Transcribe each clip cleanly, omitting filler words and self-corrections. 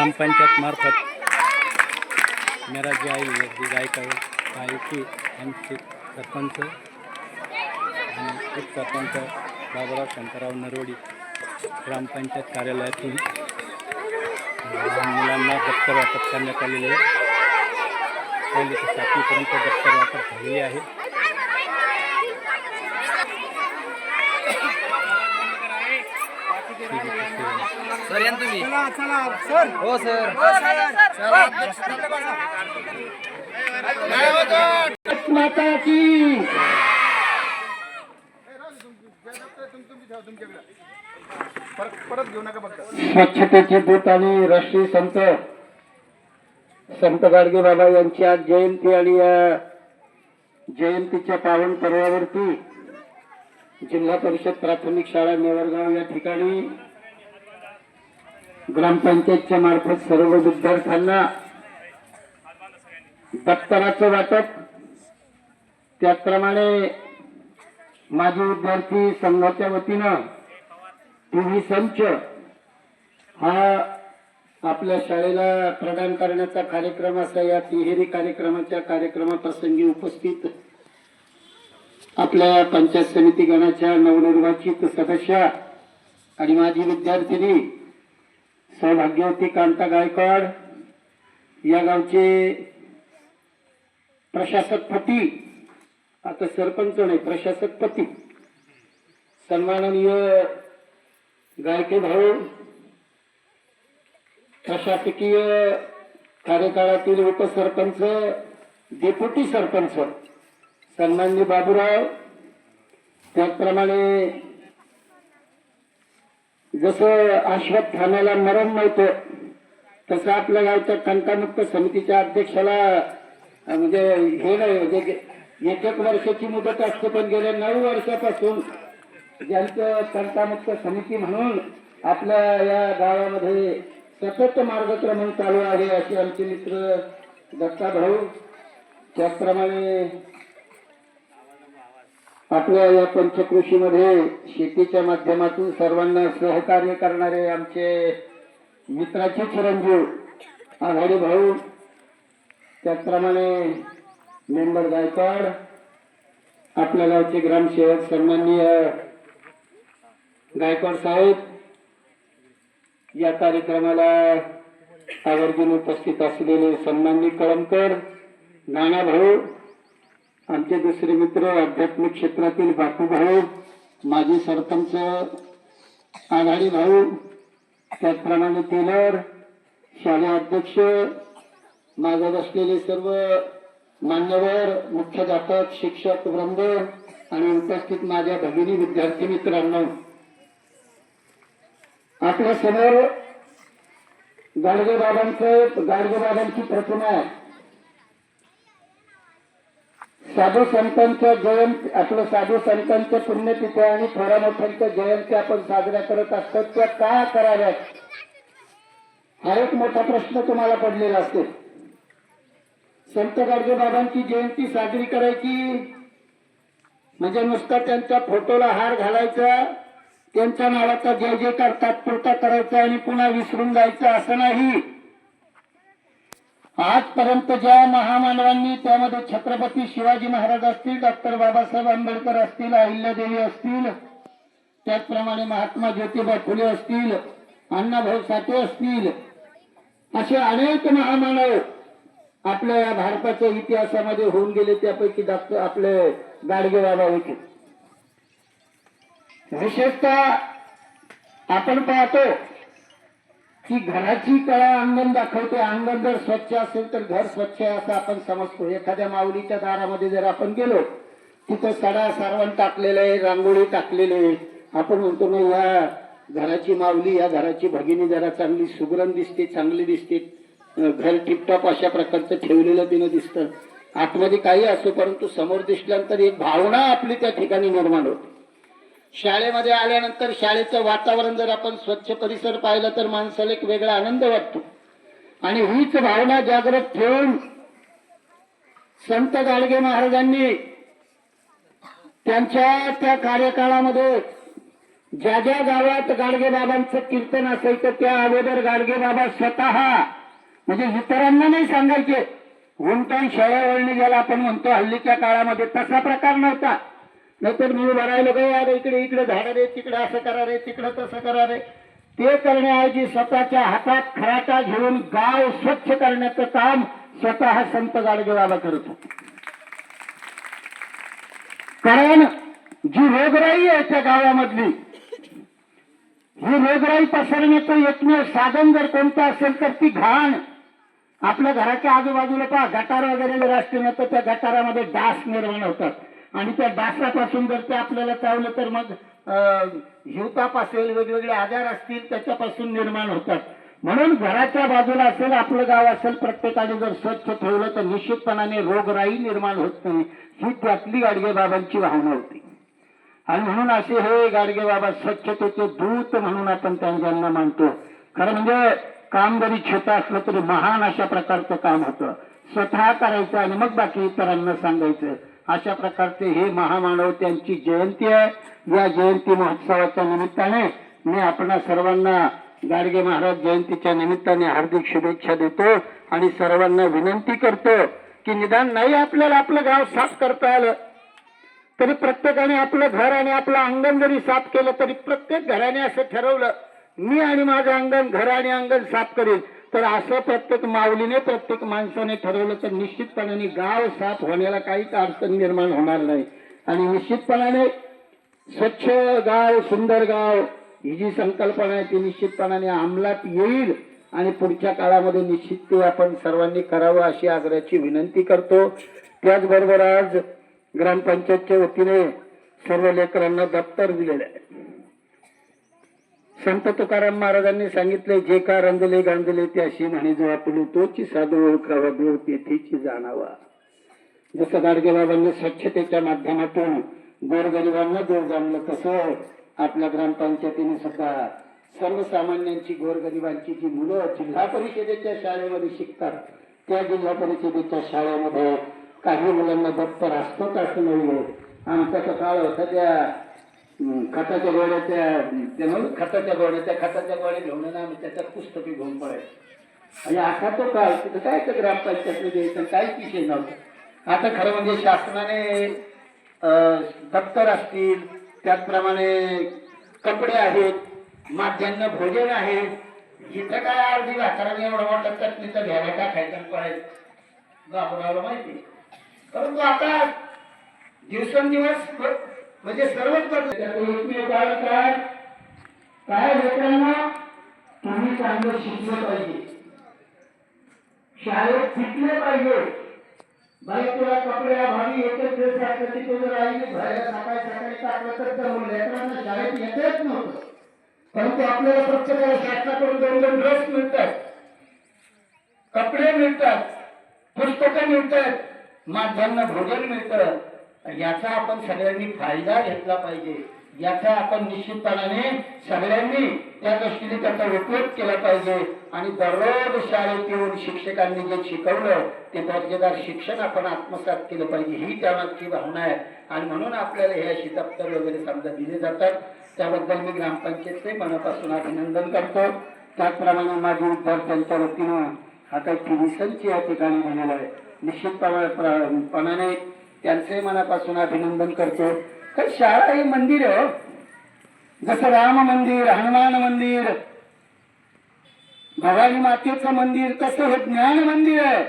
ग्रामपंचायत मार्फत मेरा जी आई गायकी आमचे सरपंच आणि उपसरपंच बाबुराव शंकरराव नरोडी ग्रामपंचायत कार्यालयातून मुलांना दप्तर वाटप करण्यात आलेले आहे। पहिली ते 7वीपर्यंत दप्तर वाटप झालेले आहे। सर या तुम्ही सर हो सर माता की स्वच्छतेचे दूत आणि राष्ट्रीय संत गाडगे बाबा यांची आज जयंती आणि या जयंतीच्या पावन पर्वावरती जिल्हा परिषद प्राथमिक शाळा नेवरगाव या ठिकाणी ग्रामपंचायतच्या मार्फत सर्व विद्यार्थ्यांना दप्तराचं वाटप, त्याचप्रमाणे माजी विद्यार्थी संघाच्या वतीनं टीव्ही संच हा आपल्या शाळेला प्रदान करण्याचा कार्यक्रम असा या तिहेरी कार्यक्रमाच्या कार्यक्रमाप्रसंगी उपस्थित आपल्या पंचायत समिती गणाच्या नवनिर्वाचित सदस्य आणि माजी विद्यार्थिनी सौभाग्यवती कांता गायकवाड या गावचे प्रशासकपती, आता सरपंच नाही प्रशासकपती सन्माननीय गायके भाऊ, प्रशासकीय कार्यकाळातील उपसरपंच डेप्युटी सरपंच सन्माननीय बाबुराव, त्याचप्रमाणे जसं अश्वत्थानाला मरण नव्हतं तसं आपल्या गावच्या टंकामुक्त समितीच्या अध्यक्षाला म्हणजे हे नाही, म्हणजे एक वर्षाची मुदत असते, पण गेल्या 9 वर्षापासून ज्यांचं टंकामुक्त समिती म्हणून आपल्या या गावामध्ये सतत मार्गक्रमण चालू आहे असे आमचे मित्र दत्ता भाऊ, त्याचप्रमाणे आपल्या या पंचकृषीमध्ये शेतीच्या माध्यमातून सर्वांना सहकार्य करणारे आमचे मित्राचे चिरंजीव आघाडी भाऊ, त्याचप्रमाणे मेंबर गायकवाड, आपल्या गावचे ग्रामसेवक सन्माननीय गायकवाड साहेब, या कार्यक्रमाला आवर्जून उपस्थित असलेले सन्माननीय कळमकर, नाना भाऊ, आमचे दुसरे मित्र आध्यात्मिक क्षेत्रातील बापू भाऊ, माजी सरपंच आघाडी भाऊ, त्याचप्रमाणे टेलर, शालेय अध्यक्ष, मागे बसलेले सर्व मान्यवर, मुख्याध्यापक, शिक्षक वृंद आणि उपस्थित माझ्या भगिनी विद्यार्थी मित्रांनो, आपल्या समोर गाडगे बाबांची प्रतिमा आहे। साधू संतांच्या जयंती, आपलं साधू संतांच्या पुण्यतिथी आणि थोड्या मोठ्यांच्या जयंती आपण साजऱ्या करत असतो, त्या का कराव्यात हा एक मोठा प्रश्न तुम्हाला पडलेला असतो। संत गाडगे बाबांची जयंती साजरी करायची म्हणजे नुसता त्यांच्या फोटोला हार घालायचा, त्यांच्या नावाचा जय जयकार तात्पुरता करायचा आणि पुन्हा विसरून जायचं असं नाही। आजपर्यंत ज्या महामानवांनी, त्यामध्ये छत्रपती शिवाजी महाराज असतील, डॉक्टर बाबासाहेब आंबेडकर असतील, अहिल्यादेवी असतील, त्याचप्रमाणे महात्मा ज्योतिबा फुले असतील, अण्णाभाऊ साठे असतील, असे अनेक महामानव आपल्या या भारताच्या इतिहासामध्ये होऊन गेले। त्यापैकी डॉक्टर आपले गाडगे बाबा होते। विशेषतः आपण पाहतो की घराची कळा अंगण दाखवते, अंगण जर स्वच्छ असेल तर घर स्वच्छ आहे असं आपण समजतो। एखाद्या माऊलीच्या दारामध्ये जर आपण गेलो तिथं सडा सारवण टाकलेलं आहे, रांगोळी टाकलेली आहे, आपण म्हणतो ना या घराची माऊली, या घराची भगिनी जरा चांगली सुगरण दिसते, चांगली दिसते, घर टिपटॉप अशा प्रकारचं ठेवलेलं तिनं दिसतं। आतमध्ये काही असो, परंतु समोर दिसल्यानंतर एक भावना आपली त्या ठिकाणी निर्माण होते। शाळेमध्ये आल्यानंतर शाळेचं वातावरण जर आपण स्वच्छ परिसर पाहिला तर माणसाला एक वेगळा आनंद वाटतो आणि हीच भावना जागृत ठेवून संत गाडगे महाराजांनी त्यांच्या त्या कार्यकाळामध्ये ज्या ज्या गावात गाडगेबाबांचं कीर्तन असायचं त्या अगोदर गाडगेबाबा स्वतः म्हणजे इतरांना नाही सांगायचे, हुंटण शेळ्यावळणी ज्याला आपण म्हणतो हल्लीच्या काळामध्ये तसा प्रकार नव्हता. नाहीतर मी भरायला गे यार इकडे इकडे झाडं रे, तिकडे असं करा रे, तिकडे तसं करा रे, ते करण्याऐवजी स्वतःच्या हातात खराटा घेऊन गाव स्वच्छ करण्याचं काम स्वतः संत गाडगेबाबा करत होते. कारण जी रोगराई आहे त्या गावामधली, ही रोगराई पसरण्याचं एकमेव साधन जर कोणतं असेल तर ती घाण. आपल्या घराच्या आजूबाजूला पहा गटार वगैरे जर असते ना तर त्या गटारामध्ये डास निर्माण होतात आणि त्या डासापासून जर ते आपल्याला चावलं तर मग हिवताप असेल, वेगवेगळे आजार असतील त्याच्यापासून निर्माण होतात. म्हणून घराच्या बाजूला असेल, आपलं गाव असेल, प्रत्येकाने जर स्वच्छ ठेवलं तर निश्चितपणाने रोगराई निर्माण होत नाही. ही त्यातली गाडगेबाबांची भावना होती. आणि म्हणून असे हे गाडगेबाबा स्वच्छतेचे दूत म्हणून आपण त्यांना मानतो. खरं म्हणजे काम जरी छोटं असलं तरी महान अशा प्रकारचं काम होतं. स्वतः करायचं आणि मग बाकी इतरांना सांगायचं, अशा प्रकारचे हे महामानव त्यांची जयंती आहे. या जयंती महोत्सवाच्या निमित्ताने मी आपणा सर्वांना गाडगे महाराज जयंतीच्या निमित्ताने हार्दिक शुभेच्छा देतो आणि सर्वांना विनंती करतो की निदान नाही आपल्याला आपलं गाव साफ करता आलं तरी प्रत्येकाने आपलं घर आणि आपलं अंगण जरी साफ केलं तरी प्रत्येक घराने असं ठरवलं मी आणि माझं अंगण, घर आणि अंगण साफ करेल, तर असं प्रत्येक माऊलीने, प्रत्येक माणसाने ठरवलं तर निश्चितपणाने गाव साफ होण्याला काहीच अडचण निर्माण होणार नाही. आणि निश्चितपणाने स्वच्छ गाव, सुंदर गाव ही जी संकल्पना आहे ती निश्चितपणाने अंमलात येईल आणि पुढच्या काळामध्ये निश्चित ते आपण सर्वांनी करावं अशी आग्रहाची विनंती करतो. त्याचबरोबर आज ग्रामपंचायतच्या वतीने सर्व लेकरांना दप्तर दिलेलं आहे. संत तुकाराम महाराजांनी सांगितले, जे का रंजले गांजले त्याशी म्हणे जो आपली तोची साधू ओळखावा देव तेथेची जाणावा. जसं गाडगेबाबांनी स्वच्छतेच्या माध्यमातून गोरगरिबांना देव जाणलं, तसं आपल्या ग्रामपंचायतीने सुद्धा सर्वसामान्यांची, गोरगरिबांची जी मुलं जिल्हा परिषदेच्या शाळेमध्ये शिकतात त्या जिल्हा परिषदेच्या शाळेमध्ये काही मुलांना दप्तर असतोच असं नाहीये. आमचा काळ होता त्या खताच्या गोड्याच्या खताच्या गोड्या घेऊन आम्ही त्याच्यात पुस्तके घेऊन पडायचो आणि आता तो काळ तिथं काय तर ग्रामपंचायतीने द्यायचं काहीच विषय नव्हता. आता खरं म्हणजे शासनाने दप्तर असतील, त्याचप्रमाणे कपडे आहेत, माध्यान्ह भोजन आहे. इथं काय अर्धी भाकराने एवढा मोठा चटणीचा घ्यायला टाकायचा पडायचं गावराला माहिती. परंतु आता दिवसेंदिवस म्हणजे सर्वच एकमेव कारण काय लेकरांना तुम्ही चांगलं शिकलं पाहिजे, शाळेत शिकले पाहिजे. बाई तुला कपडे अभावी एकच ड्रेस असलं की तो जर आईने बाहेर सकाळी टाकलं तर लेकरांना शाळेत येतच नव्हतं. परंतु आपल्याला प्रत्येकाला शासनाकडून 2-2 ड्रेस मिळतात, कपडे मिळतात, पुस्तकं मिळतात, माध्यान्ह भोजन मिळतं. याचा आपण सगळ्यांनी फायदा घेतला पाहिजे. याचा आपण निश्चितपणाने सगळ्यांनी त्या दृष्टीने त्याचा उपयोग केला पाहिजे. आणि दररोज शाळेत येऊन शिक्षकांनी जे शिकवलं ते दर्जेदार शिक्षण आपण आत्मसात केलं पाहिजे, ही त्यामागची भावना आहे. आणि म्हणून आपल्याला हे अशी दप्तर वगैरे समजा दिले जातात. त्याबद्दल मी ग्रामपंचायतचे मनापासून अभिनंदन करतो. त्याचप्रमाणे माझी विद्यार्थ्यांच्या वतीनं आता ट्युशनची या ठिकाणी झालेलं आहे. निश्चितपणाने त्यांचे मनापासून अभिनंदन करतो. तर शाळा ही मंदिर आहे, जसं राम मंदिर, हनुमान मंदिर, भवानी मातेचं मंदिर, तसं हे ज्ञान मंदिर आहे.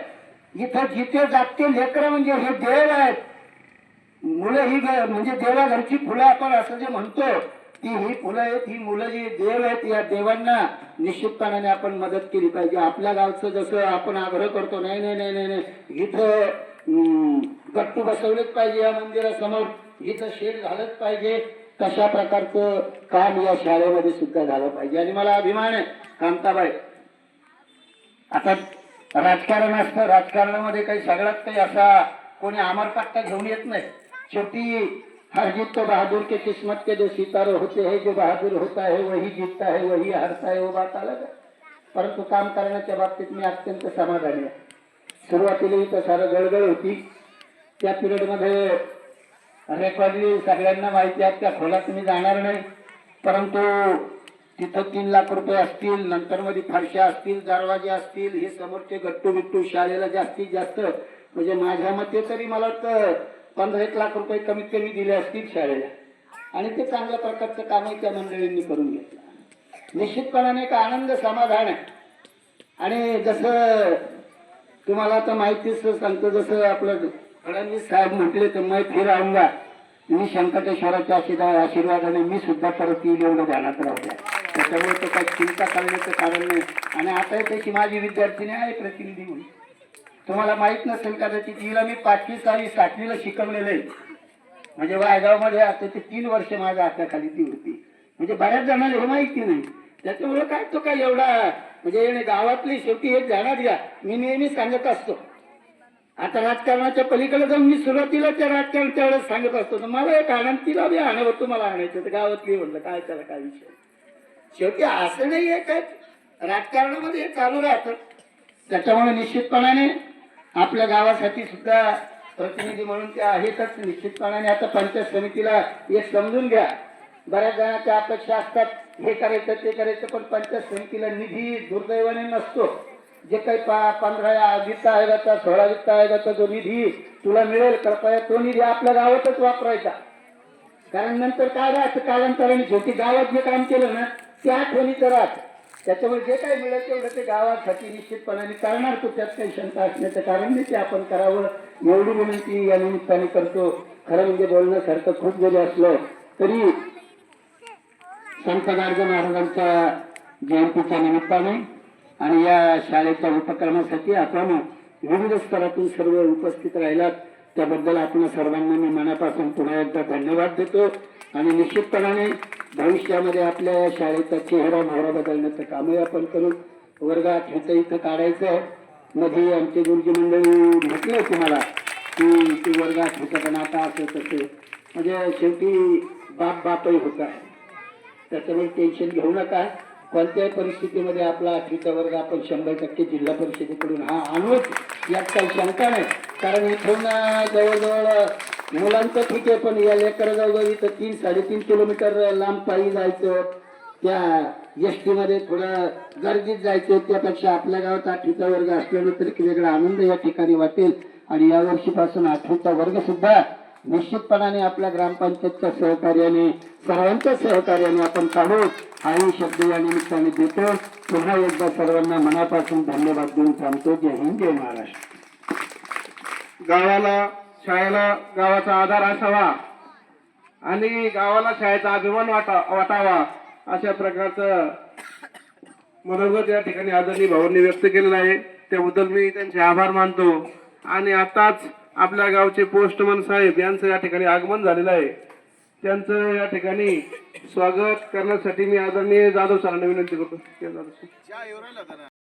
इथं जिथे जागते लेकरं म्हणजे हे देव आहेत. मुलं ही म्हणजे देवाघरची फुलं आपण असं जे म्हणतो ती ही फुलं आहेत, ही मुलं जी देव आहेत, या देवांना निश्चितपणाने आपण मदत केली पाहिजे. आपल्या गावचं जसं आपण आग्रह करतो, नाही नाही नाही नाही नाही इथं गट्टू बसवलेच पाहिजे, या मंदिरासमोर इथं शेड झालंच पाहिजे, तशा प्रकारचं काम या शाळेमध्ये सुद्धा झालं पाहिजे. आणि मला अभिमान आहे कांताबाई, आता राजकारण असतं, राजकारणामध्ये काही सगळ्यात काही असा कोणी अमरपट्टा घेऊन येत नाही. शेवटी हरजीत तो बहादुर के किस्मत के जो सितारे होते हैं, जो बहादुर होता है वही जीतता है, वही हारता है, वो बात अलग है. परंतु काम करण्याच्या बाबतीत मी अत्यंत समाधानी आहे. सुरुवातीला इथं सारं गळगळ होती, त्या पिरियडमध्ये रेकॉर्डिंग सगळ्यांना माहिती आहे, त्या खोलात मी जाणार नाही. परंतु तिथं 3 लाख रुपये असतील, नंतर मध्ये फारशा असतील, दरवाजे असतील, हे समोरचे गट्टू बिट्टू शाळेला जास्तीत जास्त म्हणजे माझ्या मते तरी मला वाटतं 15-1 लाख रुपये कमीत कमी दिले असतील शाळेला. आणि ते चांगल्या प्रकारचं कामही त्या मंडळींनी करून घेतलं. निश्चितपणाने एक आनंद समाधान आहे. आणि जसं तुम्हाला आता माहितीच सांगतो, जसं आपलं फडणवीस साहेब म्हटले तर मैं फिर आऊंगा, मी शंकटेश्वराच्या आशीर्वादाने मी सुद्धा परत येईल एवढं ध्यानात राहू. त्याच्यामुळे तो काही चिंता करण्याचं कारण नाही. आणि आता त्याची माझी विद्यार्थिनी आहे प्रतिनिधी म्हणून. तुम्हाला माहित नसेल कदाचित, तिला मी 5वी 6वी 7वीला शिकवलेलं आहे. म्हणजे वायगावमध्ये आता ते 3 वर्ष माझ्या हाताखाली ती होती. म्हणजे बऱ्याच जणांना हे माहिती नाही. त्याच्यामुळे काय तो काय एवढा म्हणजे गावातली शेवटी एक ध्यानात घ्या. मी नेहमी सांगत असतो, आता राजकारणाच्या पलीकडे जाऊन मी सुरुवातीला त्या राजकारण त्यावेळेस सांगत असतो, तर मला एक आनंद तिला बी आणावं, तुम्हाला आणायचं तर गावातली म्हणलं काय त्याला काय विषय. शेवटी असं नाही आहे काय, राजकारणामध्ये हे चालू राहतं. त्याच्यामुळे निश्चितपणाने आपल्या गावासाठी सुद्धा प्रतिनिधी म्हणून ते आहेतच. निश्चितपणाने आता पंचायत समितीला एक समजून घ्या, बऱ्याच जणांच्या अपेक्षा असतात हे करायचं ते करायचं, पण पंचायत समितीला निधी दुर्दैवाने नसतो. जे काही 15 वित्त आयोगाचा 16 वित्त आयोगाचा जो निधी तुला मिळेल, कृपया तो निधी आपल्या गावातच वापरायचा. कारण नंतर काय राहतं, कालांतराने शेवटी गावात जे काम केलं ना ते आठवणीचं राहत. त्याच्यामुळे जे काही मिळेल तेवढं ते गावासाठी निश्चितपणाने करणार. तो त्यात काही शंका असण्याचं कारण नाही, ते आपण करावं एवढी विनंती या निमित्ताने करतो. खरं म्हणजे बोलण्यासारखं खूप जरी असलं तरी संत गाडगे महाराजांच्या जयंतीच्या निमित्ताने आणि या शाळेच्या उपक्रमासाठी आपण विविध स्तरातून सर्व उपस्थित राहिलात, त्याबद्दल आपण सर्वांना मी मनापासून पुन्हा एकदा धन्यवाद देतो. आणि निश्चितपणाने भविष्यामध्ये आपल्या शाळेचा चेहरा मोहरा बदलण्याचं कामही आपण करू. वर्गात ह्याचं इथं काढायचं आहे. मध्ये आमचे गुरुजी मंडळी म्हटलं तुम्हाला की ती वर्गात होतं, पण आता असं तसं म्हणजे शेवटी बापही होता. त्याच्यामुळे टेन्शन घेऊ नका. कोणत्याही परिस्थितीमध्ये आपला 8वीचा वर्ग आपण 100% जिल्हा परिषदेकडून हा आणूच, यात काही शंका नाही. कारण इथून जवळजवळ मुलांचं ठीक आहे, पण या लेकर जवळजवळ इथं 3-3.5 किलोमीटर लांब पायी जायचं, त्या ST मध्ये थोडं गर्दीत जायचं. त्यापेक्षा आपल्या गावात 8वीचा वर्ग असल्यानं तर एक वेगळा आनंद या ठिकाणी वाटेल. आणि या वर्षीपासून 8वीचा वर्ग सुद्धा निश्चितपणाने आपल्या ग्रामपंचायतच्या सहकार्याने सर्वांच्या सहकार्याने आपण काढू, हाही शब्द या निमित्ताने देतो. पुन्हा एकदा सर्वांना मनापासून धन्यवाद देऊन थांबतो. जय हिंद, जय महाराष्ट्र. गावाला शाळेला गावाचा आधार असावा आणि गावाला शाळेचा अभिमान वाटावा अशा प्रकारचं मनोगत या ठिकाणी आदरणीय भावांनी व्यक्त केलेलं आहे. त्याबद्दल मी त्यांचे आभार मानतो. आणि आताच आपल्या गावचे पोस्टमन साहेब यांचं या ठिकाणी आगमन झालेलं आहे. त्यांचं या ठिकाणी स्वागत करण्यासाठी मी आदरणीय जाधव सरांना विनंती करतो.